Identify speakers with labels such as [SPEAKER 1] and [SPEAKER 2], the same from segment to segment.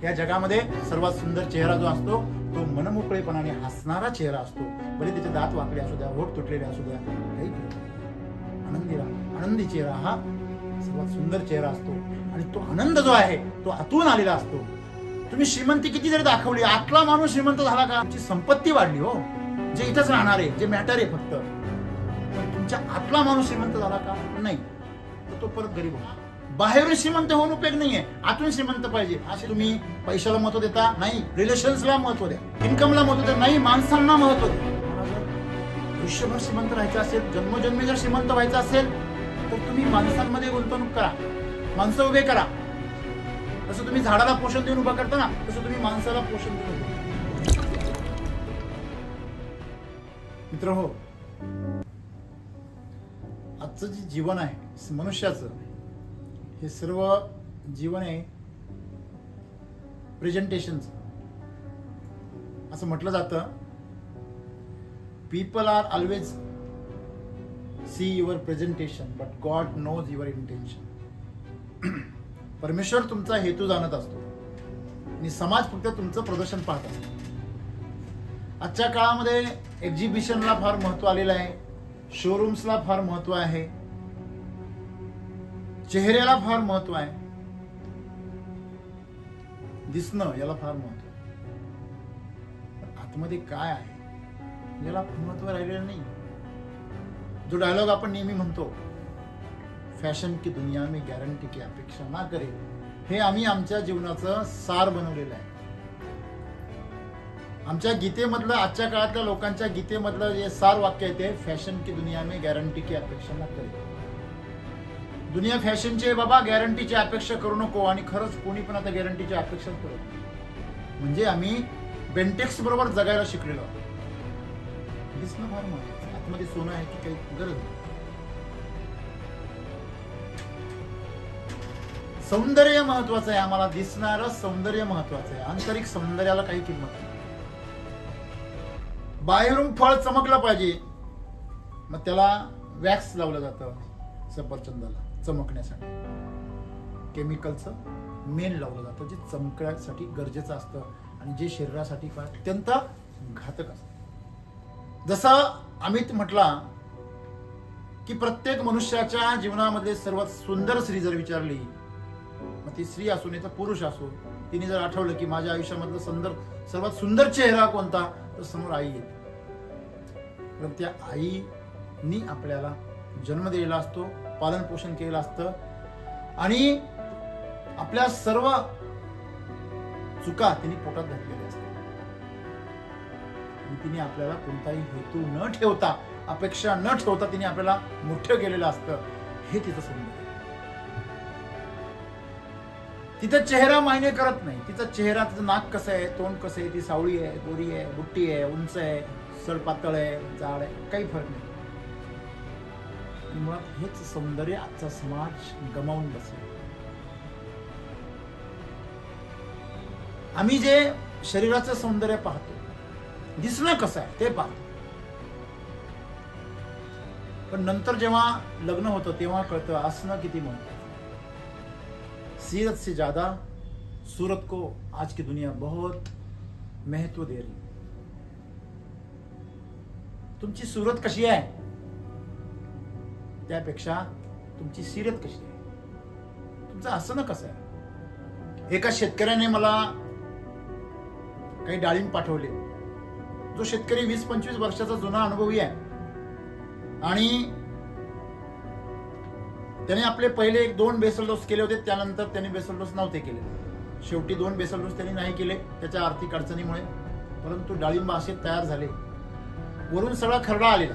[SPEAKER 1] या जगामध्ये सर्वात सुंदर चेहरा जो असतो तो मनमोकळेपणाने हसणारा चेहरा असतो. भले त्याचे दात वाकडे असू द्या, होठ तुटलेले असू द्या, काही आनंदी चेहरा हा सर्वात सुंदर चेहरा असतो. आणि तो आनंद जो आहे तो आतून आलेला असतो. तुम्ही श्रीमंती किती जरी दाखवली, आतला माणूस श्रीमंत झाला का तुमची संपत्ती वाढली हो, जे इथंच राहणार आहे, जे मॅटर आहे फक्त. पण तुमच्या आतला माणूस श्रीमंत झाला का नाही, तर तो परत गरीब होतो. बाहेरून श्रीमंत होऊन उपयोग नाहीये, आतून श्रीमंत पाहिजे. असे तुम्ही पैशाला महत्व देता नाही, रिलेशन्सला महत्व द्या, इन्कमला महत्व द्या नाही, माणसांना महत्व द्या. आयुष्यभर श्रीमंत राहायचं असेल, जन्मोजन्मी जर श्रीमंत व्हायचं असेल तर तुम्ही माणसांमध्ये गुंतवणूक करा, माणसं उभे करा. जसं तुम्ही झाडाला पोषण देऊन उभा करता ना, तसं तुम्ही माणसाला पोषण देऊन उभा. मित्र हो, आजचं जे जीवन आहे मनुष्याचं, हे सर्व जीवन आहे प्रेझेंटेशनचं. असं म्हटलं जातं, people are always see your presentation but God knows your intention. परमेश्वर तुमचा हेतू जाणत असतो आणि समाज फक्त तुमचं प्रदर्शन पाहत असतो. आजच्या काळामध्ये एक्झिबिशनला फार महत्व आलेलं आहे, शोरूम्सला फार महत्व आहे, चेहऱ्याला फार महत्व आहे, दिसणं याला फार महत्व आहे. पण आतमध्ये काय आहे याला महत्व राहिलेलं नाही. जो डायलॉग आपण नेहमी म्हणतो, फॅशन की दुनिया में गॅरंटी की अपेक्षा ना करे, हे आम्ही आमच्या जीवनाचं सार बनवलेलं आहे. आमच्या गीतेमधलं, आजच्या काळातल्या लोकांच्या गीतेमधलं जे सार वाक्य आहे ते फॅशन की दुनिया में गॅरंटी की अपेक्षा ना करे. दुनिया फॅशनची आहे बाबा, गॅरंटीची अपेक्षा करू नको. आणि खरंच कोणी पण आता गॅरंटीची अपेक्षा करत, म्हणजे आम्ही बेंटेक्स बरोबर जगायला शिकलेलो आहोत. दिसणं फार महत्वाचं, आतमध्ये सोनं आहे की काही गरज नाही. सौंदर्य महत्वाचं आहे आम्हाला, दिसणारं सौंदर्य महत्वाचं आहे. आंतरिक सौंदर्याला काही किंमत नाही. बाहेरून फळ चमकलं पाहिजे, मग त्याला वॅक्स लावलं जातं सफरचंदाला चमकण्यासाठी. केमिकलचं मेन लावलं जातं जे चमकण्यासाठी गरजेचं असतं आणि जे शरीरासाठी अत्यंत घातक असतं. जसं अमित म्हटला की प्रत्येक मनुष्याच्या जीवनामध्ये सर्वात सुंदर स्त्री जर विचारली, मग ती स्त्री असो नाही तर पुरुष असो, तिने जर आठवलं की माझ्या आयुष्यामधलं सर्वात सुंदर चेहरा कोणता, तर समोर आई येते. पण त्या आईनी आपल्याला जन्म दिलेला असतो, पालन पोषण केलेलं असतं आणि आपल्या सर्व चुका तिने पोटात घातलेल्या असतात. तिने आपल्याला कोणताही हेतू न ठेवता, अपेक्षा न ठेवता तिने आपल्याला मोठं केलेलं असतं. हे तिचं सौंदर्य. तिचा चेहरा मायने करत नाही. तिचा चेहरा, तिचं नाक कसं आहे, तोंड कसं आहे, ती सावळी आहे, गोरी आहे, बुट्टी आहे, उंच आहे, सड पातळ आहे, जाड आहे, काही फरक नाही. मुळात हेच सौंदर्य आजचा समाज गमावून बसला. आम्ही जे शरीराचं सौंदर्य पाहतो, दिसणं कसं आहे ते पाहतो, पण नंतर जेव्हा लग्न होतं तेव्हा कळतं असणं किती महत्वाचं. सीरत से ज्यादा सूरत को आज की दुनिया बहुत महत्व दे रही. तुमची सूरत कशी आहे त्यापेक्षा तुमची सीरत कशी आहे, तुमचं असणं कसं आहे. एका शेतकऱ्याने मला काही डाळिंब पाठवले. जो शेतकरी 20-25 वर्षाचा जुना अनुभवी आहे आणि त्याने आपले पहिले 1-2 बेसल डोस केले होते, त्यानंतर त्याने बेसल डोस नव्हते केले. शेवटी 2 बेसल डोस त्यांनी नाही केले त्याच्या आर्थिक अडचणीमुळे. परंतु डाळिंब असे तयार झाले, वरून सगळा खरडा आलेला,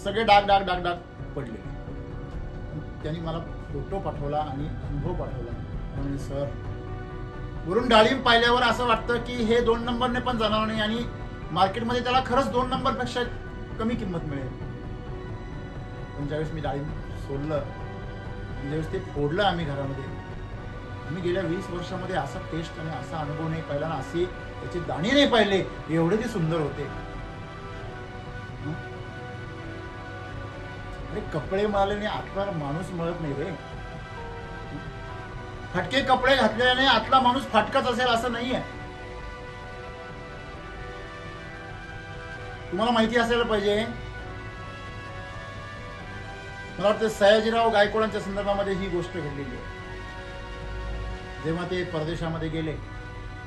[SPEAKER 1] सगळे डाग डाग डाग डाग पडले. त्यांनी मला फोटो पाठवला आणि अनुभव पाठवला. म्हणून सर, वरून डाळिंब पाहिल्यावर असं वाटतं की हे 2 नंबरने पण जाणार नाही आणि मार्केटमध्ये त्याला खरंच 2 नंबरपेक्षा कमी किंमत मिळेल. पण ज्यावेळेस मी डाळिंब सोडलं, ज्यावेळेस ते फोडलं आम्ही घरामध्ये, आम्ही गेल्या 20 वर्षामध्ये असा टेस्ट आणि असा अनुभव नाही पाहिला ना, असे त्याचे दाणे नाही पाहिले, एवढे ते सुंदर होते. अरे कपडे मळाले आणि आतला माणूस मळत नाही रे. फाटके कपडे घातल्याने आतला माणूस फाटकाच असेल असं नाहीये. तुम्हाला माहिती असायला पाहिजे, मला वाटतं सयाजीराव गायकवाडांच्या संदर्भामध्ये ही गोष्ट घडलेली आहे. जेव्हा ते परदेशामध्ये गेले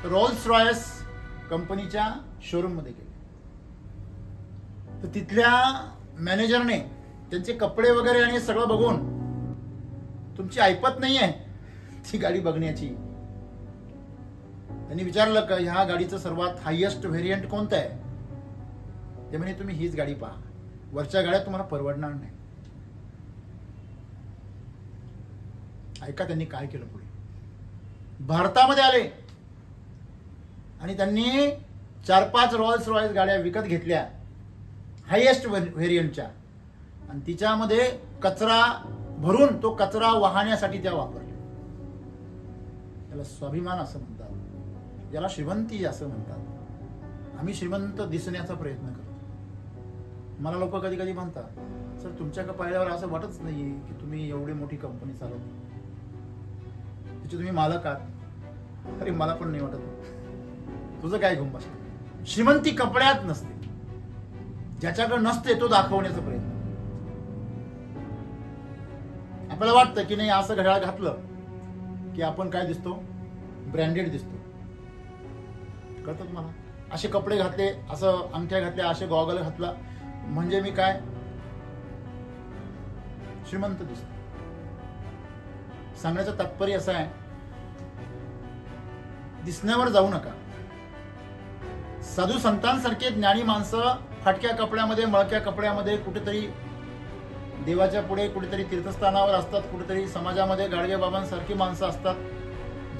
[SPEAKER 1] तर रोल्स रॉयस कंपनीच्या शोरूम मध्ये गेले, तर तिथल्या मॅनेजरने त्यांचे कपडे वगैरे आणि सगळं बघून, तुमची ऐपत नाहीये ती गाडी बघण्याची, त्यांनी विचारलं का ह्या गाडीचं सर्वात हायएस्ट व्हेरियंट कोणतं आहे? ते म्हणे तुम्ही हीच गाडी पहा, वरच्या गाड्या तुम्हाला परवडणार नाही. ऐका त्यांनी काय केलं. पुढे भारतामध्ये आले आणि त्यांनी 4-5 रॉल्स रॉयस गाड्या विकत घेतल्या हायएस्ट व्हेरियंटच्या, आणि तिच्यामध्ये कचरा भरून तो कचरा वाहण्यासाठी त्या वापरल्या. त्याला स्वाभिमान असं म्हणतात, याला श्रीमंती असं म्हणतात. आम्ही श्रीमंत दिसण्याचा प्रयत्न करतो. मला लोक कधी कधी म्हणतात, सर तुमच्याकडे पाहिल्यावर असं वाटत नाही की तुम्ही एवढी मोठी कंपनी चालवता, त्याचे तुम्ही मालक आहात. अरे मला पण नाही वाटत. तुझं काय गुंबास? श्रीमंती कपड्यात नसते, ज्याच्याकडे नसते तो दाखवण्याचा प्रयत्न. आपल्याला वाटतं की नाही असं घड्याळ घातलं की आपण काय दिसतो, ब्रँडेड दिसतो. कळतं तुम्हाला? असे कपडे घातले, असं अंगठ्या घातल्या, असे गॉगल घातला म्हणजे मी काय श्रीमंत दिसतो. सांगण्याचं तात्पर्य असं आहे, दिसण्यावर जाऊ नका. साधू संतांसारखे ज्ञानी माणसं फाटक्या कपड्यामध्ये, मळक्या कपड्यामध्ये कुठेतरी देवाच्या पुढे, कुठेतरी तीर्थस्थानावर असतात, कुठेतरी समाजामध्ये गाडगे बाबांसारखी माणसं असतात,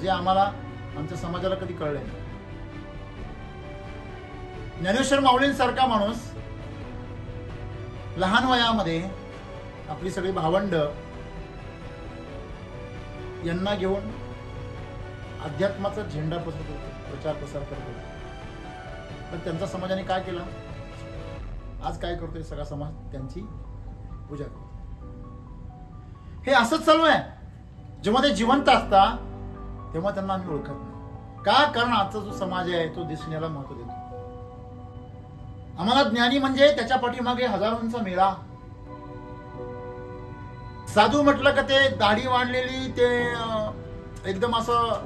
[SPEAKER 1] जे आम्हाला, आमच्या समाजाला कधी कळले नाही. ज्ञानेश्वर माऊलींसारखा माणूस लहान वयामध्ये आपली सगळी भावंड यांना घेऊन अध्यात्माचा झेंडा पसरत होते, प्रचार प्रसार करत होते. पण त्यांचा समाजाने काय केलं? आज काय करतोय? सगळा समाज त्यांची पूजा करतो. हे असंच चालू आहे. जेव्हा ते जिवंत असतात तेव्हा त्यांना आम्ही ओळखत नाही. का? कारण आजचा जो समाज आहे तो दिसण्याला महत्व देतो. आम्हाला ज्ञानी म्हणजे त्याच्या पाठीमागे हजारोंचा मेळा. साधू म्हटलं का ते दाढी वाढलेली, ते एकदम असं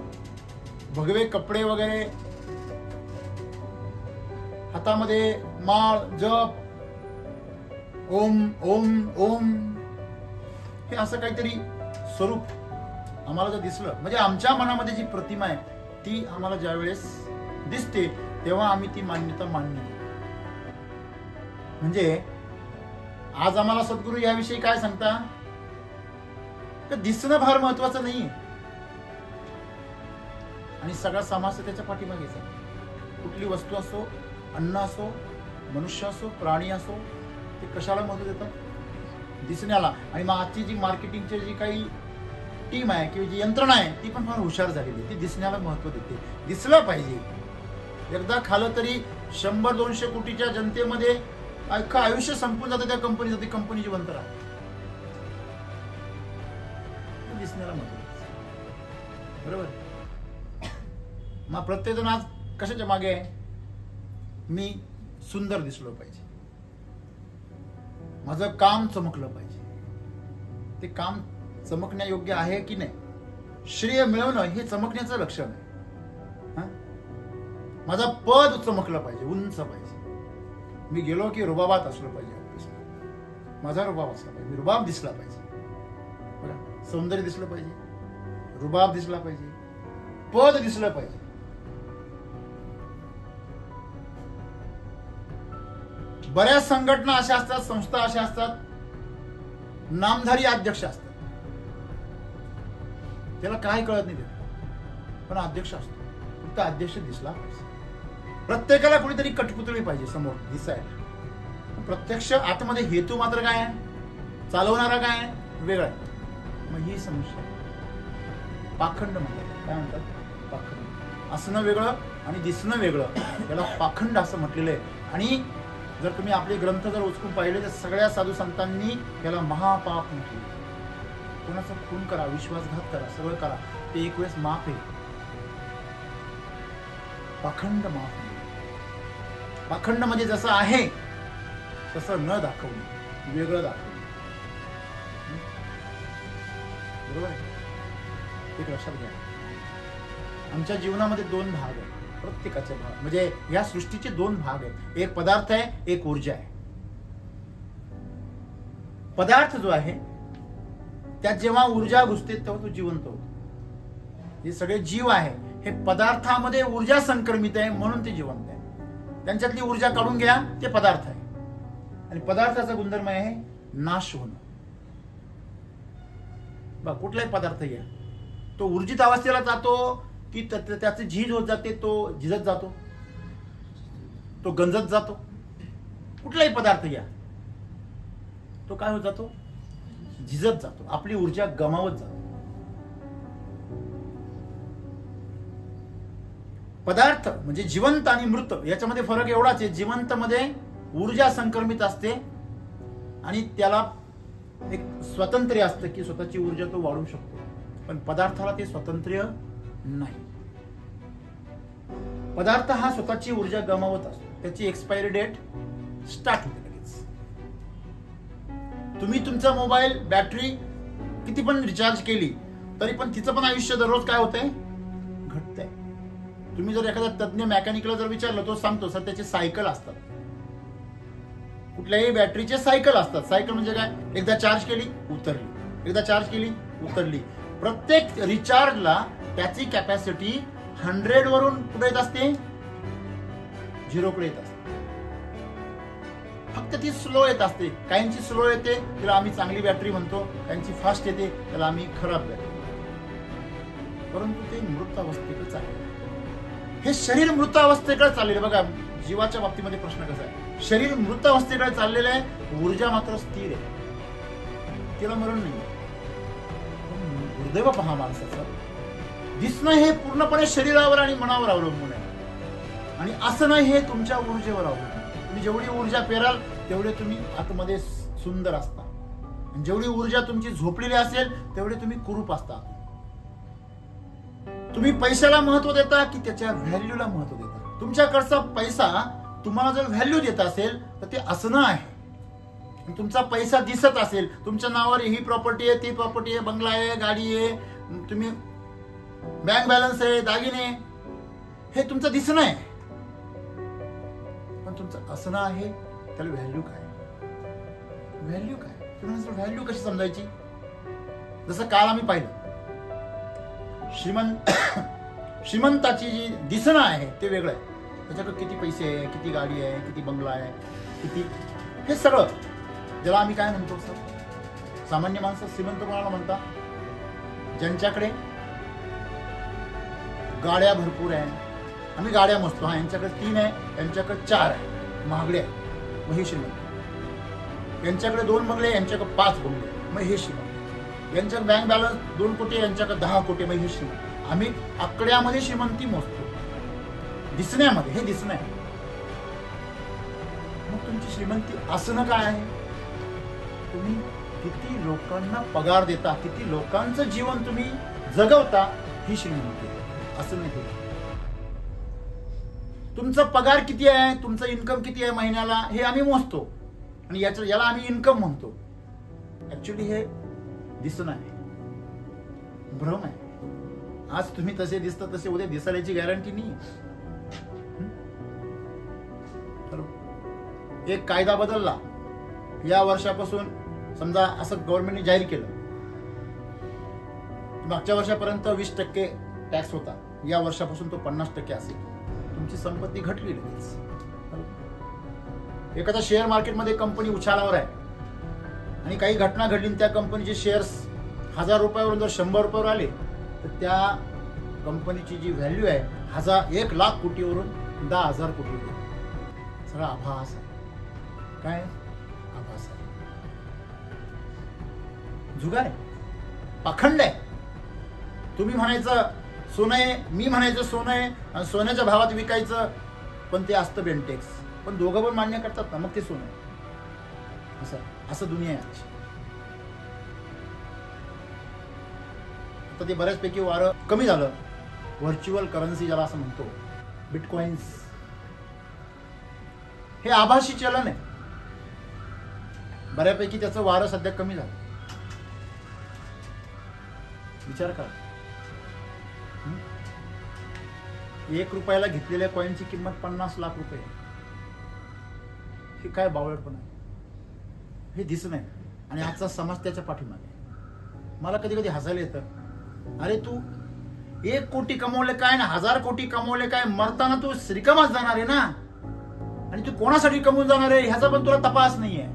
[SPEAKER 1] भगवे कपडे वगैरे, हातामध्ये माळ, जप, ओम ओम ओम, हे असं काहीतरी स्वरूप आम्हाला जर दिसलं, म्हणजे आमच्या मनामध्ये जी प्रतिमा आहे ती आम्हाला ज्या वेळेस दिसते तेव्हा आम्ही ती मान्यता मान्य करतो. म्हणजे आज आम्हाला सद्गुरू याविषयी काय सांगता? तर दिसणं फार महत्वाचं नाही, आणि सगळा समाज त्याच्या पाठीमागेच आहे. कुठली वस्तू असो, अन्न असो, मनुष्य असो, प्राणी असो, ते कशाला महत्व देतात? दिसण्याला. आणि मग आजची जी मार्केटिंगची जी काही टीम आहे किंवा जी यंत्रणा आहे ती पण फार हुशार झालेली आहे. ती दिसण्याला महत्व देते. दिसलं पाहिजे. एकदा खालं तरी 100-200 कोटीच्या जनतेमध्ये अख्खं आयुष्य संपून जातं त्या कंपनीचं. ती कंपनी जिवंत राहते. दिसण्याला महत्व देते. बरोबर? मग प्रत्येक जण आज कशाच्या मागे आहे? मी सुंदर दिसलो पाहिजे, माझं काम चमकलं पाहिजे. ते काम चमकण्यायोग्य आहे की नाही, श्रेय मिळवणं हे चमकण्याचं लक्षण आहे. माझा पद चमकलं पाहिजे, उंच पाहिजे. मी गेलो की रुबाबात असलो पाहिजे, माझा रुबाब असला पाहिजे, मी रुबाब दिसला पाहिजे. सौंदर्य दिसलं पाहिजे, रुबाब दिसला पाहिजे, पद दिसलं पाहिजे. बऱ्याच संघटना अशा असतात, संस्था अशा असतात, नामधारी अध्यक्ष असतात, त्याला काय कळत नाही, पण अध्यक्ष असतो. फक्त अध्यक्ष दिसला पाहिजे. प्रत्येकाला कुणीतरी कठपुतळी पाहिजे समोर दिसायला. प्रत्यक्ष आतमध्ये हेतू मात्र काय आहे, चालवणारा काय आहे, वेगळा आहे. मग ही समस्या पाखंड म्हणतात. काय म्हणतात? पाखंड. असणं वेगळं आणि दिसणं वेगळं, याला पाखंड असं म्हटलेलं आहे. आणि जर तुम्ही आपले ग्रंथ जर उचकून पाहिले तर सगळ्या साधू संतांनी याला महापाप म्हटले. कोणाचा खून करा, विश्वासघात करा, सगळं करा, ते एक वेळेस माफ आहे. पाखंड माफ नाही. पाखंड म्हणजे जसं आहे तसं न दाखवणे, वेगळं दाखवणे. बरोबर आहे? एक लक्षात घ्या, आमच्या जीवनामध्ये दोन भाग आहेत. प्रत्येकाचे भाग म्हणजे या सृष्टीचे दोन भाग आहेत. एक पदार्थ आहे, एक ऊर्जा आहे. पदार्थ जो आहे त्यात जेव्हा ऊर्जा घुसते तेव्हा तो जिवंत होतो. हे सगळे जीव आहे हे पदार्थामध्ये ऊर्जा संक्रमित आहे म्हणून ते जिवंत आहे. त्यांच्यातली ऊर्जा काढून घ्या, ते पदार्थ आहे. आणि पदार्थाचा गुणधर्म आहे नाश होणं. बघ, कुठलाही पदार्थ घ्या, तो ऊर्जित अवस्थेला जातो की त्याची झीज होत जाते, तो झिजत जातो, तो गंजत जातो. कुठलाही पदार्थ घ्या, तो काय होत जातो? झिजत जातो, आपली ऊर्जा गमावत जातो. पदार्थ म्हणजे जिवंत आणि मृत याच्यामध्ये फरक एवढाच आहे. जिवंत मध्ये ऊर्जा संक्रमित असते आणि त्याला एक स्वातंत्र्य असतं की स्वतःची ऊर्जा तो वाढवू शकतो. पण पदार्थाला ते स्वातंत्र्य नाही. पदार्थ हा स्वतःची ऊर्जा गमावत असतो, त्याची एक्सपायरी डेट स्टार्ट होते लगेच. तुम्ही तुमचा मोबाईल बॅटरी किती पण रिचार्ज केली तरी पण तिचं पण आयुष्य दररोज काय होतंय? घटतंय. तुम्ही जर एखाद्या तज्ञ मेकॅनिकला जर विचारलं, तो सांगतो सर त्याचे सायकल असतात. कुठल्याही बॅटरीचे सायकल असतात. सायकल म्हणजे काय? एकदा चार्ज केली उतरली, एकदा चार्ज केली उतरली. प्रत्येक रिचार्जला त्याची कॅपॅसिटी 100 वरून कुठे येत असते? 0 कडे येत असते. फक्त ती स्लो येत असते. काहींची स्लो येते त्याला आम्ही चांगली बॅटरी म्हणतो, काहींची फास्ट येते त्याला आम्ही खराब बॅटरी. परंतु ते मृत अवस्थेकडे चालले. हे शरीर मृत अवस्थेकडे चाललेलं. बघा, जीवाच्या बाबतीमध्ये प्रश्न कसा आहे? शरीर मृत अवस्थेकडे चाललेलं आहे, ऊर्जा मात्र स्थिर आहे, तिला मरण नाही. दुर्दैव पहा माणसाचं, दिसणं हे पूर्णपणे शरीरावर आणि मनावर अवलंबून आहे. आणि असं नाही, हे तुमच्या ऊर्जेवर अवलंबून आहे. तुम्ही जेवढी ऊर्जा पेराल तेवढे तुम्ही आतमध्ये सुंदर असता. आणि जेवढी ऊर्जा तुमची झोपलेली असेल तेवढे तुम्ही कुरूप असता. तुम्ही पैशाला महत्व देता की त्याच्या व्हॅल्यूला महत्व देता? तुमच्याकडचा पैसा तुम्हाला जर व्हॅल्यू देत असेल तर ते असणं आहे. तुमचा पैसा दिसत असेल, तुमच्या नावावर ही प्रॉपर्टी आहे, ती प्रॉपर्टी आहे, बंगला आहे, गाडी आहे, तुम्ही बँक बॅलन्स आहे, दागिने, हे तुमचं दिसणं आहे. पण तुमचं असणं आहे त्याला व्हॅल्यू काय? व्हॅल्यू काय? तुम्ही व्हॅल्यू कशी समजायची? जसं काल आम्ही पाहिलं, श्रीमंताची जी दिसणं आहे ते वेगळं आहे. त्याच्याकडे किती पैसे आहे, किती गाडी आहे, किती बंगला आहे, किती, हे सगळं ज्याला आम्ही काय म्हणतो सर, सामान्य माणसं श्रीमंत कोणाला म्हणता? ज्यांच्याकडे गाड्या भरपूर आहे. आम्ही गाड्या मोजतो, हा यांच्याकडे 3 आहे, यांच्याकडे 4 आहे, महागडे आहे, मग हे श्रीमंत. यांच्याकडे 2 बंगले, यांच्याकडे 5 बंगले, मग हे श्रीमंत. यांच्याकडे बँक बॅलन्स 2 कोटी, यांच्याकडे 10 कोटी, मग हे श्रीमंत. आम्ही आकड्यामध्ये श्रीमंती मोजतो, दिसण्यामध्ये. हे दिसणं आहे. मग तुमची श्रीमंती असणं काय आहे? तुम्ही किती लोकांना पगार देता, किती लोकांचं जीवन तुम्ही जगवता, ही श्रीमंती आहे. असं नाही. तुमचा पगार किती आहे, तुमचं इन्कम किती आहे महिन्याला, हे आम्ही मोजतो आणि याला आम्ही इन्कम म्हणतो. ऍक्च्युली हे दिसणं आहे, भ्रम आहे. आज तुम्ही तसे दिसता तसे उद्या दिसायची गॅरंटी नाही. एक कायदा बदलला या वर्षापासून, समजा असं गव्हर्नमेंटने जाहीर केलं, मागच्या वर्षापर्यंत 20% टॅक्स होता, या वर्षापासून तो 50% असेल. तुमची संपत्ती घटली लगेच. एखाद्या शेअर मार्केटमध्ये कंपनी उछालावर आहे आणि काही घटना घडली, त्या कंपनीचे शेअर्स 1000 रुपयावरून जर 100 रुपयावर आले तर त्या कंपनीची जी व्हॅल्यू आहे 1 लाख कोटीवरून 10,000 कोटी होईल. सगळा आभास आहे. काय आभास आहे? जुगार आहे, पाखंड आहे. तुम्ही म्हणायचं सोनं आहे, मी म्हणायचं सोनं आहे, आणि सोन्याच्या भावात विकायचं, पण ते असतं बेंटेक्स. पण दोघं पण मान्य करतात ना, मग ते सोनं आहे. असं दुनिया आहे. आता ते बऱ्याचपैकी वारं कमी झालं. व्हर्च्युअल करन्सी ज्याला असं म्हणतो, बिटकॉइन्स, हे आभासी चलन आहे. बऱ्यापैकी त्याचं वारं सध्या कमी झालं. विचार करा, 1 रुपयाला घेतलेल्या कॉइनची किंमत 50 लाख रुपये. हे काय बावळटपण आहे, हे दिसत नाही. आणि आजचा समाज त्याच्या पाठीमागे. मला कधी कधी हसायला येतं, अरे तू 1 कोटी कमवले काय ना 1000 कोटी कमवले काय, मरताना तू श्रीकामाच जाणार आहे ना. आणि तू कोणासाठी कमवून जाणार आहे ह्याचा पण तुला तपास नाहीये.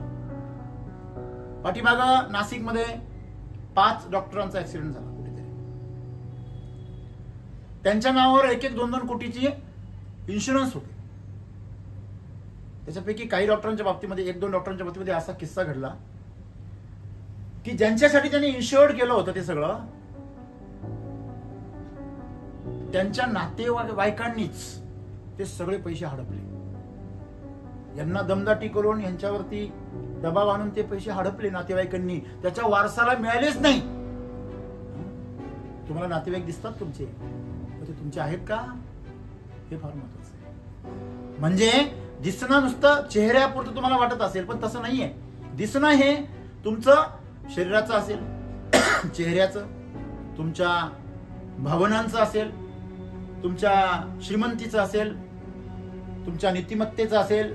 [SPEAKER 1] पाठीमाग नाशिकमध्ये 5 डॉक्टरांचा ऍक्सिडेंट झाला कुठेतरी. त्यांच्या नावावर 1-1, 2-2 कोटीची इन्शुरन्स होते. त्याच्यापैकी काही डॉक्टरांच्या बाबतीमध्ये 1-2 डॉक्टरांच्या बाबतीमध्ये असा किस्सा घडला की ज्यांच्यासाठी त्यांनी इन्शुअर्ड केलं होतं ते सगळं, त्यांच्या नातेवाईकांनीच ते सगळे पैसे हडपले. यांना दमदाटी करून यांच्यावरती दबाव आणून ते पैसे हडपले नातेवाईकांनी. त्याच्या वारसाला मिळालेच नाही. तुम्हाला नातेवाईक दिसतात तुमचे, ते तुमचे आहेत का, हे फार महत्वाचं आहे. म्हणजे दिसणं नुसतं चेहऱ्यापुरतं तुम्हाला वाटत असेल, पण तसं नाहीये. दिसणं हे तुमचं शरीराचं असेल, चेहऱ्याचं, तुमच्या भावनांचं असेल, तुमच्या श्रीमंतीचं असेल, तुमच्या नीतिमत्तेचं असेल.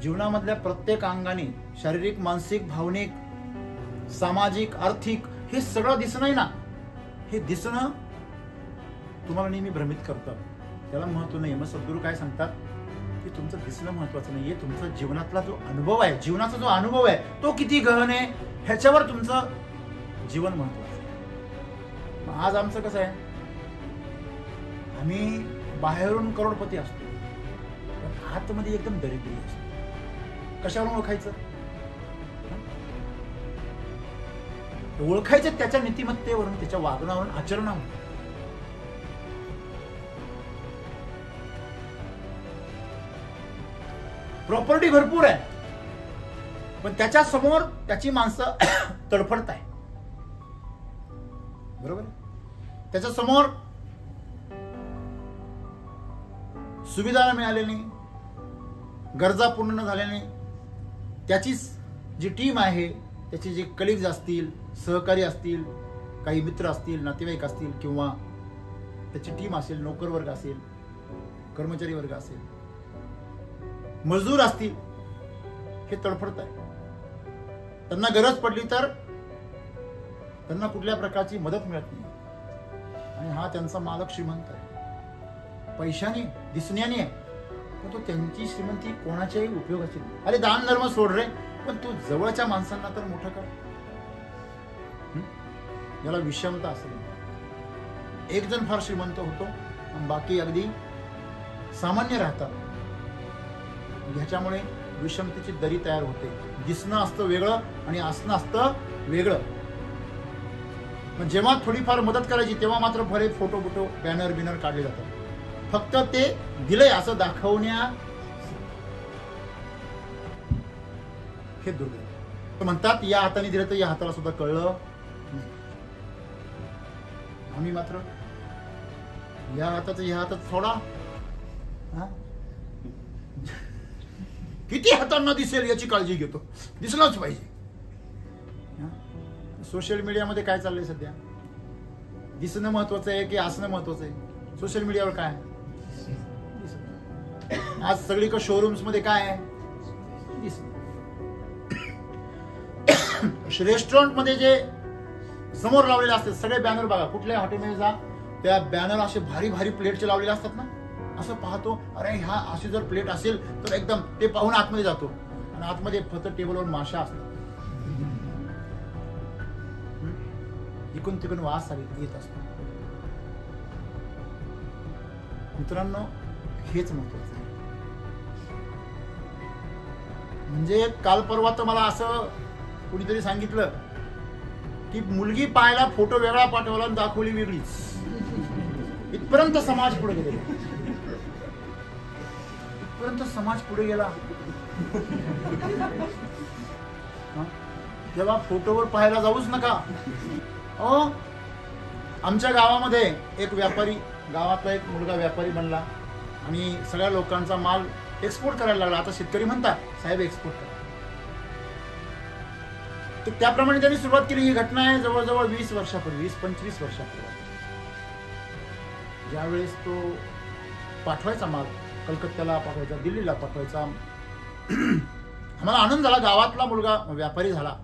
[SPEAKER 1] जीवनामधल्या प्रत्येक अंगाने, शारीरिक, मानसिक, भावनिक, सामाजिक, आर्थिक, हे सगळं दिसणं आहे ना, हे दिसणं तुम्हाला नेहमी भ्रमित करतं. त्याला महत्व नाही. मग सद्गुरू काय सांगतात की तुमचं दिसणं महत्वाचं नाहीये, तुमचा जीवनातला जो अनुभव आहे, जीवनाचा जो अनुभव आहे तो किती गहन आहे ह्याच्यावर तुमचं जीवन महत्वाचं आहे. आज आमचं कसं आहे, आम्ही बाहेरून करोडपती असतो, पण आतमध्ये एकदम दरिद्री असतो. कशावरून ओळखायचं? ओळखायचं त्याच्या नीतिमत्तेवरून, त्याच्या वागण्यावरून, आचरणावरून. प्रॉपर्टी भरपूर आहे, पण त्याच्या समोर त्याची माणसं तडफडत आहे. बरोबर? त्याच्या समोर सुविधा मिळालेली नाही, गरजा पूर्ण न झाल्या नाही. त्याची जी टीम आहे, त्याचे जे कलिग्ज असतील, सहकारी असतील, काही मित्र असतील, नातेवाईक असतील, किंवा त्याची टीम असेल, नोकर वर्ग असेल, कर्मचारी वर्ग असेल, मजदूर असतील, हे तडफडत आहे. त्यांना गरज पडली तर त्यांना कुठल्या प्रकारची मदत मिळत नाही. आणि हा त्यांचा मालक श्रीमंत आहे, पैशाने, दिसण्याने आहे, पण तो त्यांची श्रीमंती कोणाच्याही उपयोगाची नाही. अरे दान धर्म सोड रे, पण तू जवळच्या माणसांना तर मोठं कर. याला विषमता असेल. एक जण फार श्रीमंत होतो आणि बाकी अगदी सामान्य राहतात. ह्याच्यामुळे विषमतेची दरी तयार होते. दिसणं असतं वेगळं आणि असणं असतं वेगळं. पण जेव्हा थोडीफार मदत करायची तेव्हा मात्र बरे फोटो बॅनर बिनर काढले जातात, फक्त ते दिलंय असं दाखवण्या. हे दुर्दैव. म्हणतात या हाताने दिलं तर या हाताला सुद्धा कळलं नाही. आम्ही मात्र या हाताचं ह्या हातात थोडा, किती हातांना दिसेल याची काळजी घेतो. दिसलंच पाहिजे. सोशल मीडियामध्ये काय चाललंय सध्या? दिसणं महत्वाचं आहे की असणं महत्वाचं आहे? सोशल मीडियावर काय आज सगळीकडे शोरूम्स मध्ये काय आहे? दिसणं. रेस्टॉरंट मध्ये जे समोर लावलेले असतात सगळे बॅनर बघा, कुठल्या हॉटेलमध्ये जा, त्या बॅनर असे भारी भारी प्लेटचे लावलेले असतात ना. असं पाहतो, अरे ह्या अशी जर प्लेट असेल तर एकदम ते पाहून आतमध्ये जातो, आणि आतमध्ये फक्त टेबलवर माशा असतात. इकडून तिकडून वास येत असतो. मित्रांनो, हेच महत्वाचं आहे. म्हणजे काल परवा तर मला असं कुणीतरी सांगितलं की मुलगी पाहायला फोटो वेगळा पाठवला आणि दाखवली वेगळीच. इथपर्यंत समाज पुढे गेला. इथपर्यंत समाज पुढे गेला. तेव्हा फोटोवर पाहायला जाऊच नका. आमच्या गावामध्ये एक व्यापारी, गावातला एक मुलगा व्यापारी बनला आणि सगळ्या लोकांचा माल एक्सपोर्ट करायला लागला. आता शेतकरी म्हणतात साहेब एक्सपोर्ट करा. तर त्याप्रमाणे त्यांनी सुरुवात केली. ही घटना आहे जवळजवळ 20 वर्षापूर्वी, 20-25 वर्षापूर्वी. ज्यावेळेस तो पाठवायचा माल, कलकत्त्याला पाठवायचा, दिल्लीला पाठवायचा, आम्हाला आनंद झाला. गावातला मुलगा व्यापारी झाला.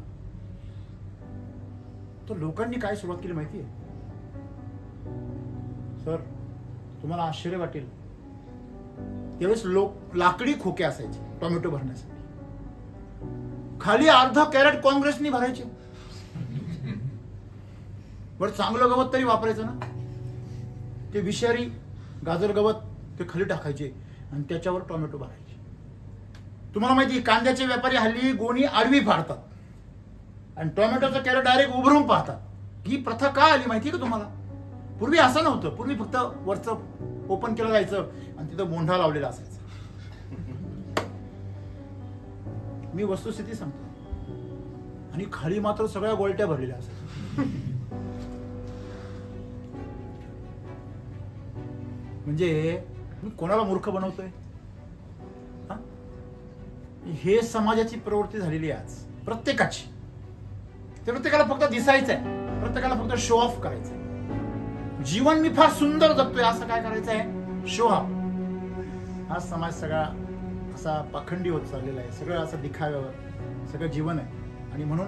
[SPEAKER 1] तो लोकांनी काय सुरुवात केली माहितीये सर, तुम्हाला आश्चर्य वाटेल, त्यावेळेस लोक लाकडी खोके असायचे टोमॅटो भरण्यासाठी. खाली अर्धा कॅरेट काँग्रेसनी भरायचे. बरं चांगलं गवत तरी वापरायचं ना, ते विषारी गाजर गवत ते खाली टाकायचे आणि त्याच्यावर टोमॅटो भरायचे. तुम्हाला माहिती, कांद्याचे व्यापारी हल्ली गोणी आडवी फाडतात आणि टोमॅटोचं कॅरेट डायरेक्ट उभरून पाहतात. ही प्रथा का आली माहिती का तुम्हाला? पूर्वी असं नव्हतं. पूर्वी फक्त वरचं ओपन केलं जायचं आणि तिथं मोंढा लावलेला असायचा. मी वस्तुस्थिती सांगतो. आणि खाली मात्र सगळ्या गोलट्या भरलेल्या असायच्या. म्हणजे मी कोणाला मूर्ख बनवतोय? हे समाजाची प्रवृत्ती झालेली आहे आज प्रत्येकाची. ते प्रत्येकाला फक्त दिसायचंय, प्रत्येकाला फक्त शो ऑफ करायचंय. जीवन मी फार सुंदर जगतोय असं काय करायचंय? Show off. हा समाज सगळा असा पाखंडी होत चाललेला आहे. सगळं असं दिखाव्यावर सगळं जीवन आहे. आणि म्हणून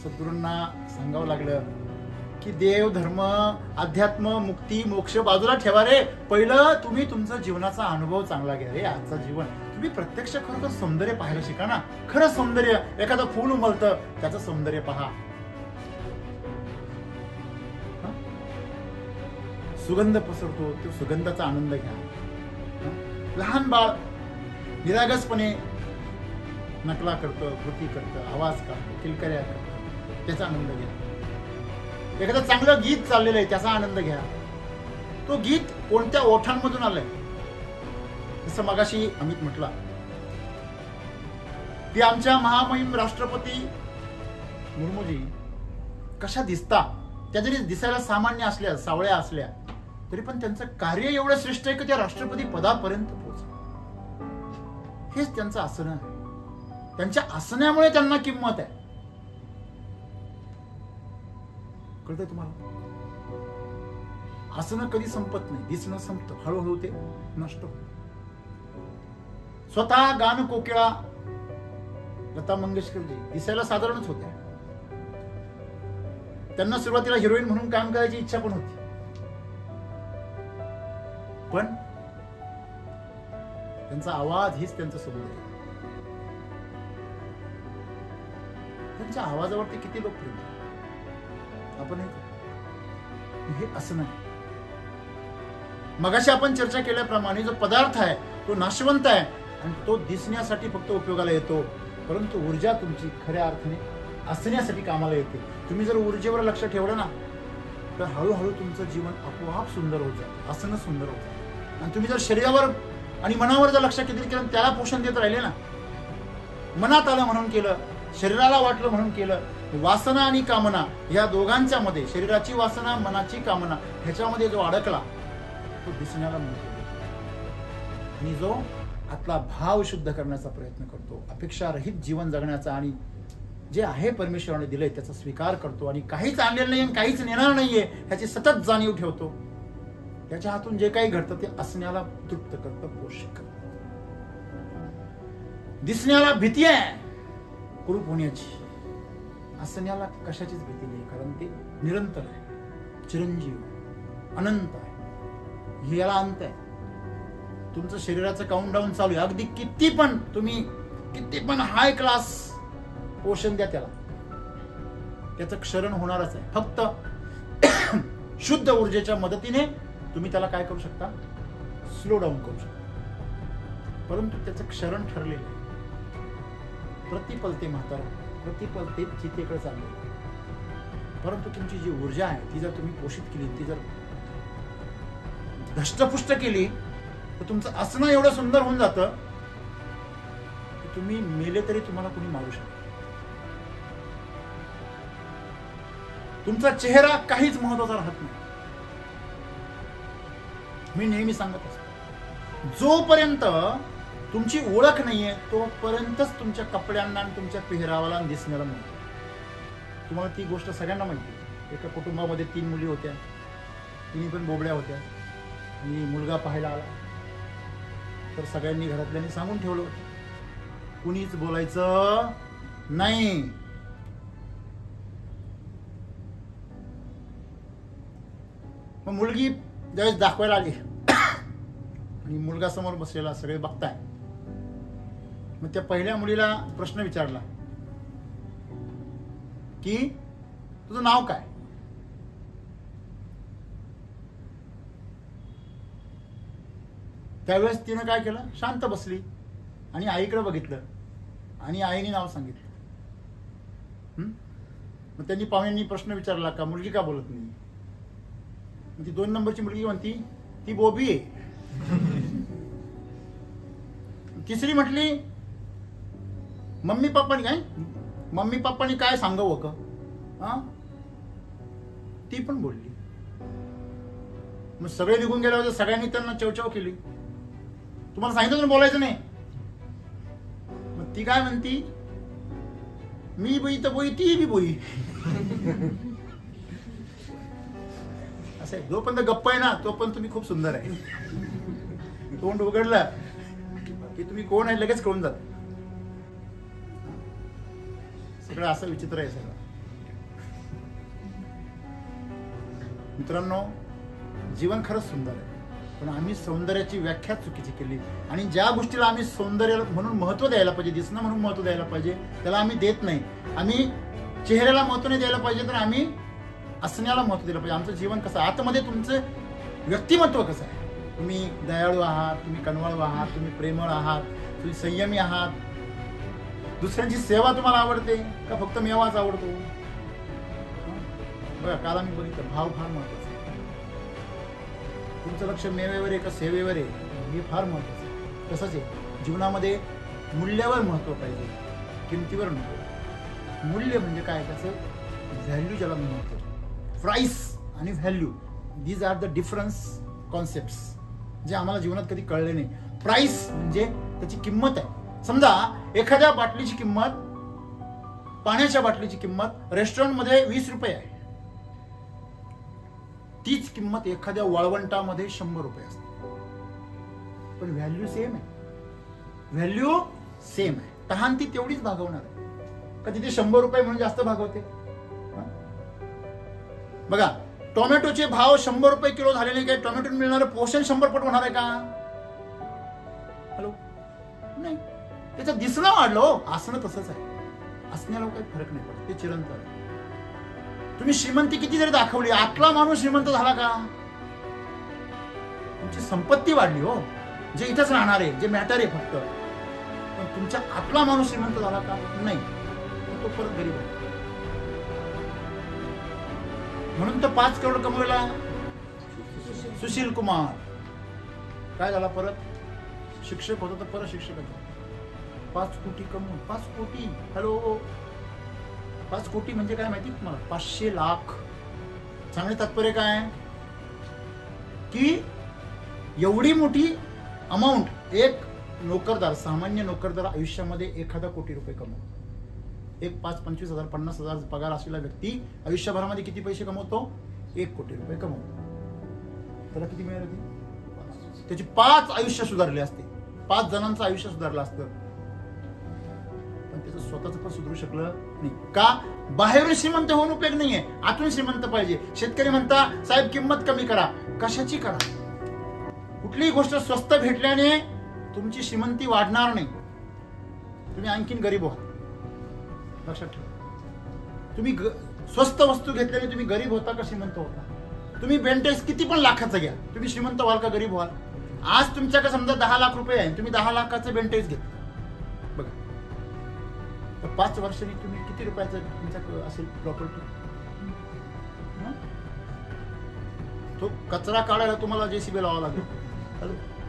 [SPEAKER 1] सद्गुरूंना सांगावं लागलं की देव, धर्म, अध्यात्म, मुक्ती, मोक्ष बाजूला ठेवा रे. पहिलं तुम्ही तुमचा जीवनाचा अनुभव चांगला घ्या रे. आजचा जीवन तुम्ही प्रत्यक्ष खरं सौंदर्य पाहायला शिका ना. खरं सौंदर्य, एखादं फूल उमलतं त्याचं सौंदर्य पहा. सुगंध पसरतो, तो सुगंधाचा आनंद घ्या. लहान बाळ निरागसपणे नकला करतं, कृती करतं, आवाज काढतं, किलकऱ्या करतं, त्याचा आनंद घ्या. एखादं चांगलं गीत चाललेलं आहे त्याचा आनंद घ्या. तो गीत कोणत्या ओठांमधून आलंय? जसं मगाशी अमित म्हटला की आमच्या महामहिम राष्ट्रपती मुर्मूजी कशा दिसता, त्या जरी दिसायला सामान्य असल्या, सावळ्या असल्या, तरी पण त्यांचं कार्य एवढं श्रेष्ठ आहे की त्या राष्ट्रपती पदापर्यंत पोहोचले. हेच त्यांचं आसन आहे. त्यांच्या आसनामुळे त्यांना किंमत आहे. कळतंय तुम्हाला? आसनं कधी संपत नाही, दिसणं संपतं, हळूहळू ते नष्ट होतं. स्वतः गान कोकिळा लता मंगेशकरजी दिसायला साधारणच होत्या. त्यांना सुरुवातीला हिरोईन म्हणून काम करायची इच्छा पण होती, पण त्यांचा आवाज हीच त्यांचं सौंदर्य. त्यांच्या आवाजावरती किती लोक प्रेम आपण हे असं नाही. मगाशी आपण चर्चा केल्याप्रमाणे जो पदार्थ आहे तो नाशवंत आहे आणि तो दिसण्यासाठी फक्त उपयोगाला येतो, परंतु ऊर्जा तुमची खऱ्या अर्थाने असण्यासाठी कामाला येते. तुम्ही जर ऊर्जेवर लक्ष ठेवलं ना तर हळूहळू तुमचं जीवन आपोआप सुंदर होत जातं, असणं सुंदर होत जातं. आणि तुम्ही जर शरीरावर आणि मनावर जर लक्ष केंद्रित केलं, त्याला पोषण देत राहिले ना, मनात आलं म्हणून केलं, शरीराला वाटलं म्हणून केलं, वासना आणि कामना या दोघांच्या मध्ये, शरीराची वासना, मनाची कामना, ह्याच्यामध्ये जो अडकला तो दिसण्याला मिळतो. आणि जो आतला भाव शुद्ध करण्याचा प्रयत्न करतो, अपेक्षारहित जीवन जगण्याचा, आणि जे आहे परमेश्वराने दिलंय त्याचा स्वीकार करतो, आणि काहीच आणलेलं नाही आणि काहीच नेणार नाहीये ह्याची सतत जाणीव ठेवतो, त्याच्या हातून जे काही घडतं ते असण्याला तृप्त करतं, पोषक करतं. दिसण्याला भीती आहे कुरूप होण्याची, असण्याला कशाचीच भीती नाही, कारण ते निरंतर आहे, चिरंजीव, अनंत आहे. हे याला अंत आहे. तुमचं शरीराचं काउंटडाऊन चालू आहे. अगदी किती पण हाय क्लास पोषण द्या त्याला, त्याचं क्षरण होणारच आहे. फक्त शुद्ध ऊर्जेच्या मदतीने तुम्ही त्याला काय करू शकता? स्लो डाऊन करू शकता. परंतु त्याचं क्षरण ठरलेलं आहे. प्रतिपलते म्हातारा, प्रतिपलते चितेकडे चालले. परंतु तुमची जी ऊर्जा आहे ती जर तुम्ही पोषित केली, ती जर धष्टपुष्ट केली, तर तुमचं असणं एवढं सुंदर होऊन जातं की तुम्ही मेले तरी तुम्हाला कोणी मारू शकत. तुमचा चेहरा काहीच महत्वाचा राहत नाही. मी नेहमी सांगत असतो, जोपर्यंत तुमची ओळख नाहीये तोपर्यंतच तुमच्या कपड्यांना आणि तुमच्या पेहरावाला दिसण्याला मिळतं. तुम्हाला ती गोष्ट सगळ्यांना माहिती आहे. एका कुटुंबामध्ये 3 मुली होत्या, तिन्ही पण बोबड्या होत्या आणि मुलगा पाहायला आला तर सगळ्यांनी घरातल्यांनी सांगून ठेवलं होतं, कुणीच बोलायचं नाही. मग मुलगी ज्यावेळेस दाखवायला आली आणि मुलगा समोर बसलेला, सगळे बघताय, मग त्या पहिल्या मुलीला प्रश्न विचारला की तुझं नाव काय? त्यावेळेस तिनं काय केलं, शांत बसली आणि आईकडे बघितलं आणि आईने नाव सांगितलं. मग त्यांनी पाहुण्यांनी प्रश्न विचारला का मुलगी का बोलत नाही? ती 2 नंबरची मुलगी म्हणती ती बोबी आहे. तिसरी म्हटली मम्मी पप्पानी काय सांगावं का? ती पण बोलली. मग सगळे निघून गेल्या होते, सगळ्यांनी त्यांना चवचव केली, तुम्हाला सांगितलं ना बोलायचं नाही. मग ती काय म्हणती, मी बोई तर बोई, ती बी बोई. असं आहे, जोपर्यंत गप्प आहे ना तोपर्यंत तुम्ही खूप सुंदर आहे. तोंड उघडलं की तुम्ही कोण आहे लगेच कळून जात. सगळं असं विचित्र आहे सगळं. मित्रांनो, जीवन खरंच सुंदर आहे, पण आम्ही सौंदर्याची व्याख्या चुकीची केली आणि ज्या गोष्टीला आम्ही सौंदर्य म्हणून महत्व द्यायला पाहिजे, दिसणं म्हणून महत्व द्यायला पाहिजे, त्याला आम्ही देत नाही. आम्ही चेहऱ्याला महत्व नाही द्यायला पाहिजे, तर आम्ही असण्याला महत्व दिलं पाहिजे. आमचं जीवन कसं, आतमध्ये तुमचं व्यक्तिमत्व कसं आहे, तुम्ही दयाळू आहात, तुम्ही कनवाळू आहात, तुम्ही प्रेमळ आहात, तुम्ही संयमी आहात, दुसऱ्यांची सेवा तुम्हाला आवडते का फक्त मेवाच आवडतो? बघा, काल आम्ही बघितलं, भाव फार महत्वाचा आहे. तुमचं लक्ष मेवेवर आहे का सेवेवर आहे हे फार महत्वाचं आहे. तसंच आहे जीवनामध्ये, मूल्यावर महत्व पाहिजे, किमतीवर नको. मूल्य म्हणजे काय, त्याचं व्हॅल्यू ज्याला म्हणतो, प्राइस आणि value, these are the difference concepts जे आम्हाला जीवनात कधी कळले नाही. प्राइस म्हणजे त्याची किंमत आहे. समजा एखाद्या बाटलीची किंमत, पाण्याच्या बाटलीची किंमत रेस्टॉरंटमध्ये 20 रुपये आहे, तीच किंमत एखाद्या वाळवंटामध्ये 100 रुपये असते, पण व्हॅल्यू सेम आहे. व्हॅल्यू सेम आहे, तहान ती तेवढीच भागवणार आहे. का तिथे 100 रुपये म्हणून जास्त भागवते? बघा, टोमॅटोचे भाव 100 रुपये किलो झालेले, काही टोमॅटो मिळणारं पोषण 100 पट होणार आहे का? हॅलो, नाही. त्याचं दिसणं वाढलं, असणं तसंच आहे. असण्याला काही फरक नाही पडत, ते चिरंतन आहे. तुम्ही श्रीमंती किती जरी दाखवली, आतला माणूस श्रीमंत झाला का? तुमची संपत्ती वाढली हो, जे इथंच राहणार आहे, जे मॅटर आहे फक्त, पण तुमच्या आतला माणूस श्रीमंत झाला का? नाही, तो परत गरीब आहे. म्हणून तर 5 करोड कमवला सुशील कुमार. काय झाला, परत शिक्षक होता तर परत शिक्षक होता. 5 कोटी कमवून, 5 कोटी, हॅलो, 5 कोटी म्हणजे काय माहिती तुम्हाला? 500 लाख. सांगणे तात्पर्य काय की एवढी मोठी अमाऊंट एक नोकरदार, सामान्य नोकरदार आयुष्यामध्ये 1,000 कोटी रुपये कमवतो. एक 5-25 हजार 50 हजार पगार असलेला व्यक्ती आयुष्यभरामध्ये किती पैसे कमवतो? 1 कोटी रुपये कमवतो. त्याला किती मिळाले होते? त्याची 5 आयुष्य सुधारले असते, 5 जणांचं आयुष्य सुधारलं असतं, पण त्याचं स्वतःच पण सुधरू शकलं नाही. का? बाहेरून श्रीमंत होऊन उपयोग नाहीये, आतून श्रीमंत पाहिजे. शेतकरी म्हणता साहेब किंमत कमी करा, कशाची करा? कुठलीही गोष्ट स्वस्त भेटल्याने तुमची श्रीमंती वाढणार नाही, तुम्ही आणखीन गरीब व्हा. लक्षात ठेवा, तुम्ही स्वस्त वस्तू घेतल्याने तुम्ही गरीब होता का श्रीमंत होता? तुम्ही बेंटेक्स किती पण लाखाचा घ्या, तुम्ही श्रीमंत व्हाल का गरीब व्हाल? आज तुमच्याकडे समजा 10 लाख रुपये आहे, तुम्ही 10 लाखाचं बेंटेक्स घेतलं, बघा 5 वर्षांनी तुम्ही किती रुपयाचं तुमच्याकडे असेल प्रॉपर्टी? तो कचरा काढायला तुम्हाला JCB लावावा लागेल,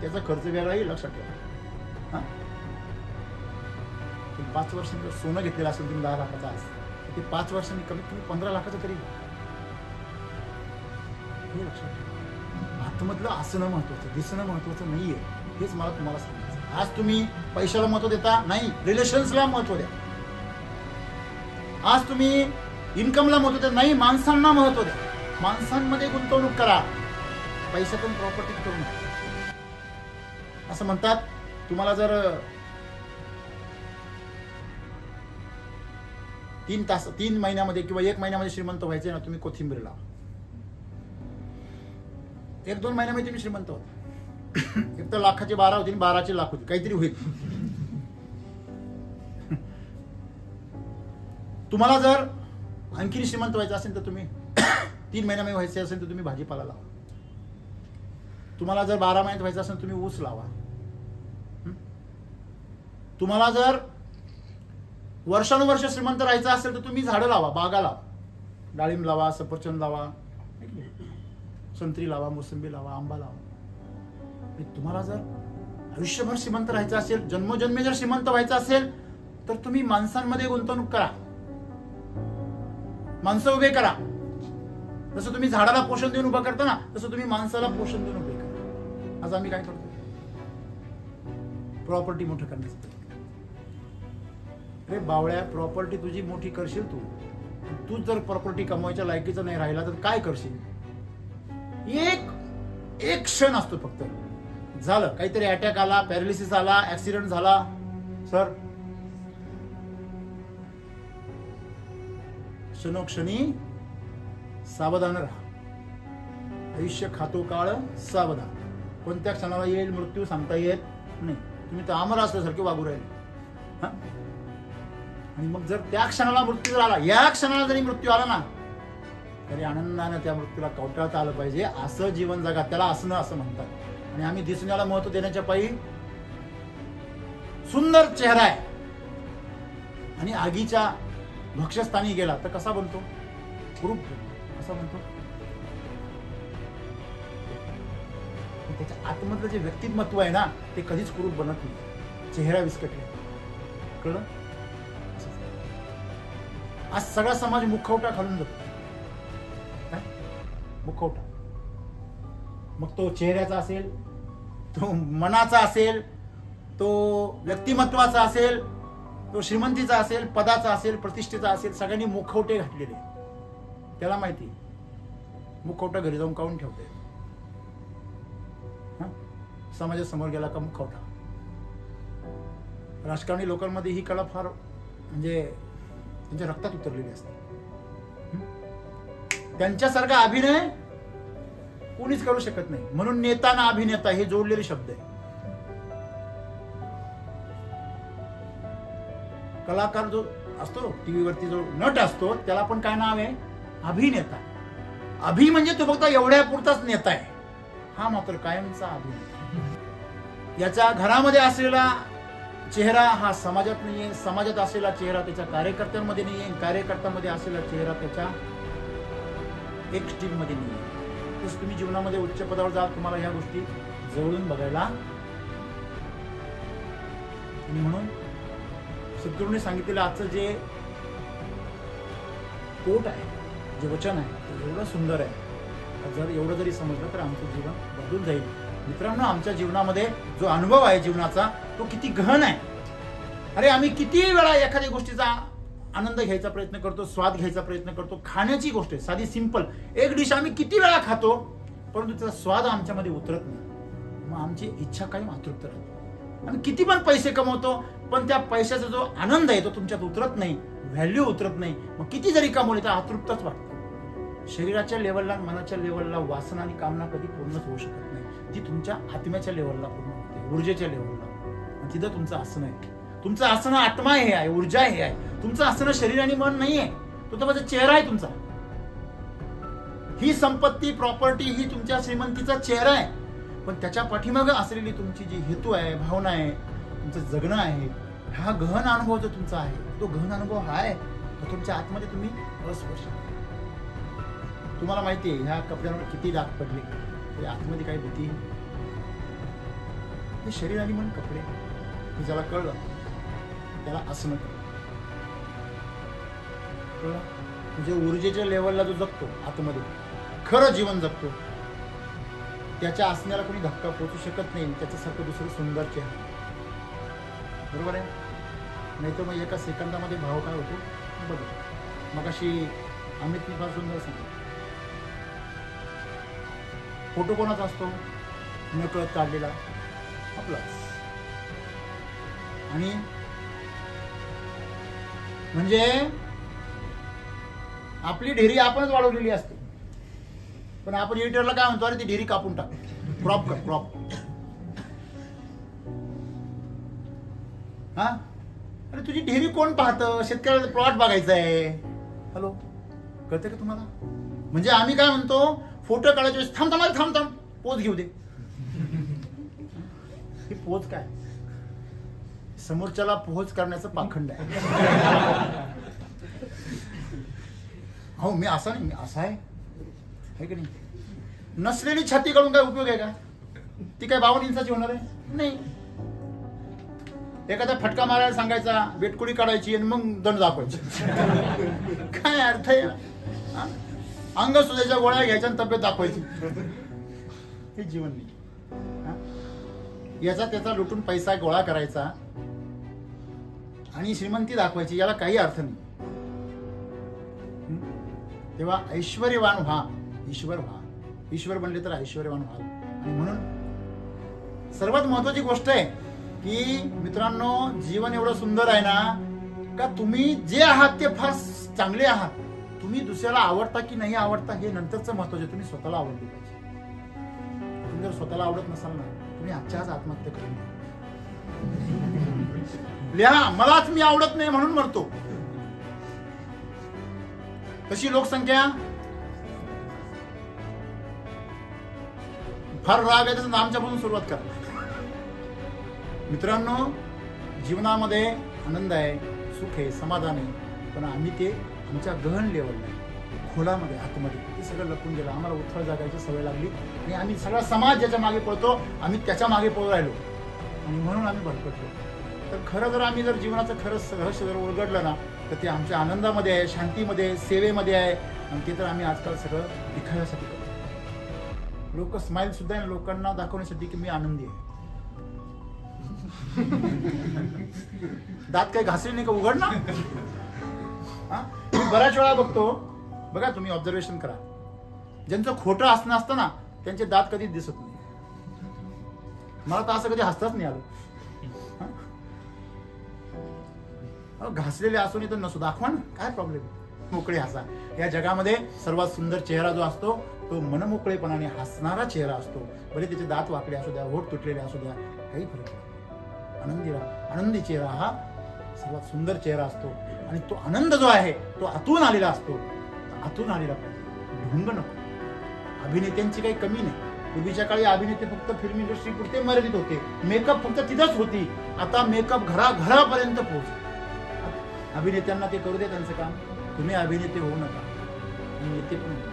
[SPEAKER 1] त्याचा खर्च वेगळा येईल, लक्षात ठेवा. 5 वर्षांनी सोनं घेतलेलं असेल तुम्ही 10 लाखाचा असेल, ते 5 वर्षांनी कमीत कमी 15 लाखाचं तरी हे लक्षात ठेवा. आतमधलं असणं महत्वाचं, दिसणं महत्वाचं नाहीये. हेच मला तुम्हाला सांगायचं. आज तुम्ही पैशाला महत्व देता नाही, रिलेशन्सला महत्व द्या. आज तुम्ही इन्कमला महत्व देता नाही, माणसांना महत्व द्या. माणसांमध्ये गुंतवणूक करा, पैशातून प्रॉपर्टी करू नका. असं म्हणतात, तुम्हाला जर 3 महिन्यामध्ये किंवा 1 महिन्यामध्ये श्रीमंत व्हायचे ना, तुम्ही कोथिंबीर लावा. 1-2 महिन्यामध्ये तुम्ही श्रीमंत होता. एक तर लाखाचे 12 होतील, 12चे लाख होतील, काहीतरी होईल. तुम्हाला जर आणखी श्रीमंत व्हायचं असेल तर तुम्ही 3 महिन्यामध्ये व्हायचे असेल तर तुम्ही भाजीपाला लावा. तुम्हाला जर 12 महिन्यात व्हायचं असेल तुम्ही ऊस लावा. तुम्हाला जर वर्षानुवर्ष श्रीमंत राहायचं असेल तर तुम्ही झाडं लावा, बागा लावा. डाळिंब लावा, सफरचंद लावा, संत्री लावा, मोसंबी लावा, आंबा लावा. तुम्हाला जर आयुष्यभर श्रीमंत राहायचं असेल, जन्मोजन्मी जर श्रीमंत व्हायचं असेल तर तुम्ही माणसांमध्ये गुंतवणूक करा, माणसं उभे करा. जसं तुम्ही झाडाला पोषण देऊन उभा करता ना, तसं तुम्ही माणसाला पोषण देऊन उभे करा. आज आम्ही काय करतो? प्रॉपर्टी मोठं करण्याचं. अरे बावळ्या, प्रॉपर्टी तुझी मोठी करशील तू जर प्रॉपर्टी कमवायच्या लायकीचा नाही राहिला तर काय करशील? एक क्षण असतो फक्त. झालं, काहीतरी अटॅक आला, पॅरालिसिस आला, ऍक्सिडेंट झाला, सर क्षणोक्षणी सावधान राहा. आयुष्य खातो काळ सावधान. कोणत्या क्षणाला येईल मृत्यू सांगता येत नाही. तुम्ही तर आमर असल्यासारखे वागू राहिले. आणि मग जर त्या क्षणाला मृत्यू आला, या क्षणाला जरी मृत्यू आला ना, तरी आनंदाने त्या मृत्यूला कवटाळता आलं पाहिजे. असं जीवन जगा, त्याला असणं असं म्हणतात. आणि आम्ही दिसण्याला महत्व देण्याच्या पायी सुंदर चेहरा आहे आणि आगीच्या भक्ष्यस्थानी गेला तर कसा बनतो? कुरूप कसा बनतो? त्याच्या आतमधलं जे व्यक्तिमत्व आहे ना, ते कधीच कुरूप बनत नाही. चेहरा विस्कटले, कळलं? आज सगळा समाज मुखवटा घालून जातो. मुखवटा, मग तो चेहऱ्याचा असेल, तो मनाचा असेल, तो व्यक्तिमत्वाचा असेल, तो श्रीमंतीचा असेल, पदाचा असेल, प्रतिष्ठेचा असेल, सगळ्यांनी मुखवटे घातलेले. त्याला माहिती मुखवटा घरी जाऊन काढून ठेवते. समाजासमोर गेला का मुखवटा. राजकारणी लोकांमध्ये ही कला फार म्हणजे त्यांच्या रक्तात उतरलेली असते. त्यांच्यासारखा अभिनय कोणीच करू शकत नाही. म्हणून नेता ना अभिनेता हे जोडलेले शब्द आहे. कलाकार जो असतो, टीव्हीवरती जो नट असतो, त्याला पण काय नाव आहे? अभिनेता. अभि म्हणजे तो फक्त एवढ्या पुरताच नेता आहे. हा मात्र कायमचा अभिनेता. याच्या घरामध्ये असलेला चेहरा हा समाजात नाहीये, समाजात असलेला चेहरा त्याच्या कार्यकर्त्यांमध्ये नाहीये, कार्यकर्त्यांमध्ये असलेला चेहरा त्याच्या एक टीम मध्ये नाहीये. तसं तुम्ही जीवनामध्ये उच्च पदावर जाल, तुम्हाला ह्या गोष्टी जवळून बघायला. आणि म्हणून सद्गुरूंनी सांगितलेलं आजचं जे कोट आहे, जे वचन आहे, ते एवढं सुंदर आहे. जर एवढं जरी समजलं तर आमचं जीवन बदलून जाईल. मित्रांनो, आमच्या जीवनामध्ये जो अनुभव आहे जीवनाचा, तो किती गहन आहे. अरे आम्ही किती वेळा एखाद्या गोष्टीचा आनंद घ्यायचा प्रयत्न करतो, स्वाद घ्यायचा प्रयत्न करतो. खाण्याची गोष्ट आहे साधी सिंपल, एक डिश आम्ही किती वेळा खातो, परंतु त्याचा स्वाद आमच्यामध्ये उतरत नाही. मग आमची इच्छा कायम अतृप्त राहते. आम्ही किती पण पैसे कमवतो, पण त्या पैशाचा जो आनंद आहे तो तुमच्यात उतरत नाही, व्हॅल्यू उतरत नाही. मग किती जरी कमवले तर अतृप्तच वाटतं. शरीराच्या लेवलला, मनाच्या लेवलला वासना आणि कामना कधी पूर्णच होऊ शकत नाही. ती तुमच्या आत्म्याच्या लेवलला पूर्ण होते, ऊर्जेच्या लेवलला. तिथं तुमचं असणं आहे. तुमचं असणं आत्मा हे आहे, ऊर्जा हे आहे. तुमचं असणं शरीर आणि मन नाहीये, तो तर माझा चेहरा आहे तुमचा. ही संपत्ती, प्रॉपर्टी ही तुमच्या श्रीमंतीचा चेहरा आहे. पण त्याच्या पाठीमागे असलेली तुमची जी हेतू आहे, भावना आहे, तुमचं जगणं आहे, हा गहन अनुभव जो तुमचा आहे, तो गहन अनुभव हा आहे, तो तुमच्या आतमध्ये तुम्ही अस्पर्श. तुम्हाला माहिती आहे ह्या कपड्यांवर किती डाग पडले, तरी आतमध्ये काही भीती. हे शरीर आणि मन कपडे, हे ज्याला कळलं त्याला असणं कळलं. म्हणजे ऊर्जेच्या लेवलला जो जगतो, आतमध्ये खरं जीवन जगतो, त्याच्या असण्याला कोणी धक्का पोचू शकत नाही, त्याच्यासारखं दुसरं सुंदर चेहरा. बरोबर आहे? नाही तर मग एका सेकंदामध्ये भाव काय होतो बघा. मग अशी अमितने फार सुंदर सांगितलं, फोटो कोणाचा असतो? नकळत काढलेला आपलाच. आणि म्हणजे आपली ढेरी आपणच वाढवलेली असते, पण आपण एडिटरला काय म्हणतो, अरे ती ढेरी कापून टाक, क्रॉप कर, क्रॉप. हा, अरे तुझी ढेरी कोण पाहतं? शेतकऱ्याला प्लॉट बघायचा आहे. हॅलो, कळतं का तुम्हाला? म्हणजे आम्ही काय म्हणतो, फोटो काढायचे वेळेस थांब थांब थांब थांब, पोज घेऊ दे. ही पोज काय? समोरच्याला पोहोच करण्याचं पाखंड आहे. हो, मी असा नाही, मी असा आहे की नाही? नसलेली छाती काढून काय उपयोग आहे का? ती काय 52 इंचाची होणार आहे? नाही. एखादा फटका मारायला सांगायचा, बेटकुडी काढायची आणि मग दंड दाखवायची. काय अर्थ आहे? अंग सुजाच्या गोळ्या घ्यायच्या आणि तब्येत दाखवायची. हे जीवन नाही. याचा त्याचा लुटून पैसा गोळा करायचा आणि श्रीमंती दाखवायची, याला काही अर्थ नाही. तेव्हा ऐश्वर्यवान व्हा, ईश्वर व्हा. ईश्वर बनले तर ऐश्वर्यवान व्हा. आणि म्हणून सर्वात महत्वाची गोष्ट आहे की मित्रांनो, जीवन एवढं सुंदर आहे ना का तुम्ही जे आहात ते फार चांगले आहात. तुम्ही दुसऱ्याला आवडता की नाही आवडता हे नंतरचं महत्वाचं. तुम्ही स्वतःला आवडले पाहिजे. तुम्ही जर स्वतःला आवडत नसाल ना, तुम्ही आजच्या आज आत्महत्या करून लिहा, मलाच मी आवडत नाही म्हणून मरतो. तशी लोकसंख्या फार राग आहे, त्याचं आमच्यापासून सुरुवात करा. मित्रांनो, जीवनामध्ये आनंद आहे, सुख आहे, समाधान आहे, पण आम्ही ते आमच्या गहन लेवलला, खोलामध्ये, आतमध्ये ते सगळं लपून गेलं. आम्हाला उथळ जागायची सवय लागली आणि आम्ही सगळा समाज ज्याच्या मागे पळतो, आम्ही त्याच्या मागे पळू राहिलो आणि म्हणून आम्ही भरकटलो. तर खरं जर आम्ही जर जीवनाचं खरंच रहस्य जर उलगडलं ना, तर ते आमच्या आनंदामध्ये आहे, शांतीमध्ये, सेवेमध्ये आहे. आणि ते तर आम्ही आजकाल सगळं दिखाव्यासाठी करतो. लोक स्माईल सुद्धा आहे लोकांना दाखवण्यासाठी की मी आनंदी आहे. दात काही घासले नाही का, उघड ना. मी बऱ्याच वेळा बघतो, बघा तुम्ही ऑब्झर्वेशन करा, ज्यांचं खोटं हसणं असतं ना त्यांचे दात कधीच दिसत नाही. मला तर असं कधी हसताच नाही आलं. घासलेले असो नाही तर नसो, दाखवा ना, काय प्रॉब्लेम. मोकळे हसा. या जगामध्ये सर्वात सुंदर चेहरा जो असतो तो मनमोकळेपणाने हसणारा चेहरा असतो. भले त्याचे दात वाकडे असू द्या, होठ तुटलेले असू द्या, काही फरक नाही. आनंदी राहा. आनंदी चेहरा हा सर्वात सुंदर चेहरा असतो. आणि तो आनंद जो आहे तो आतून आलेला असतो. आतून आलेला पाहिजे, ढोंग नको. अभिनेत्यांची काही कमी नाही. पूर्वीच्या काळी अभिनेते फक्त फिल्म इंडस्ट्री पुरते मर्यादित होते. मेकअप फक्त तिथंच होती. आता मेकअप घराघरापर्यंत पोहोचतो. अभिनेत्यांना ते करू दे त्यांचं काम. तुम्ही अभिनेते होऊ नका, नेते पण होऊ.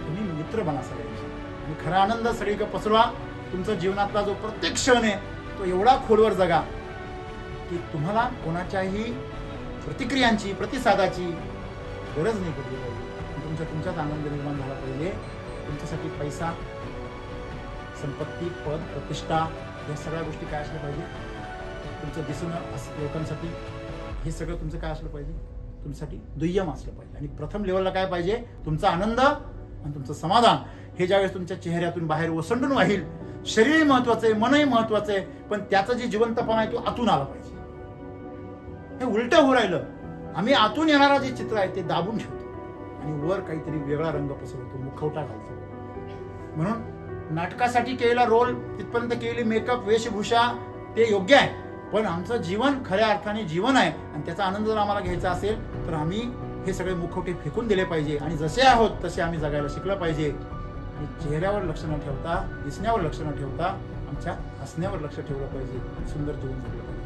[SPEAKER 1] तुम्ही मित्र बना सगळ्यांचे आणि खरा आनंद सगळीकडे पसरवा. तुमचा जीवनातला जो प्रत्येक क्षण आहे तो एवढा खोलवर जगा की तुम्हाला कोणाच्याही प्रतिक्रियांची, प्रतिसादाची गरज नाही पडली पाहिजे. तुमच्यात आनंद निर्माण झाला पाहिजे. तुमच्यासाठी पैसा, संपत्ती, पद, प्रतिष्ठा या सगळ्या गोष्टी काय असल्या पाहिजे, तुमचं दिसणं लोकांसाठी, हे सगळं तुमचं काय असलं पाहिजे, तुमच्यासाठी दुय्यम असलं पाहिजे. आणि प्रथम लेवलला काय पाहिजे, तुमचा आनंद आणि तुमचं समाधान हे ज्यावेळेस तुमच्या चेहऱ्यातून बाहेर ओसंडून वाहील. शरीरही महत्वाचं आहे, मनही महत्वाचं आहे, पण त्याचं जे जिवंतपणा आहे तो आतून आला पाहिजे. हे उलट होऊ राहिलं. आम्ही आतून येणारा जे चित्र आहे ते दाबून ठेवतो आणि वर काहीतरी वेगळा रंग पसरवतो, मुखवटा घालतो. म्हणून नाटकासाठी केलेला रोल, तिथपर्यंत केलेली मेकअप, वेशभूषा ते योग्य आहे, पण आमचं जीवन खऱ्या अर्थाने जीवन आहे आणि त्याचा आनंद जर आम्हाला घ्यायचा असेल तर आम्ही हे सगळे मुखवटे फेकून दिले पाहिजे आणि जसे आहोत तसे आम्ही जगायला शिकलं पाहिजे. आणि चेहऱ्यावर लक्ष न ठेवता, दिसण्यावर लक्ष न ठेवता आमच्या हसण्यावर लक्ष ठेवलं पाहिजे. सुंदर जीवन जगलं पाहिजे.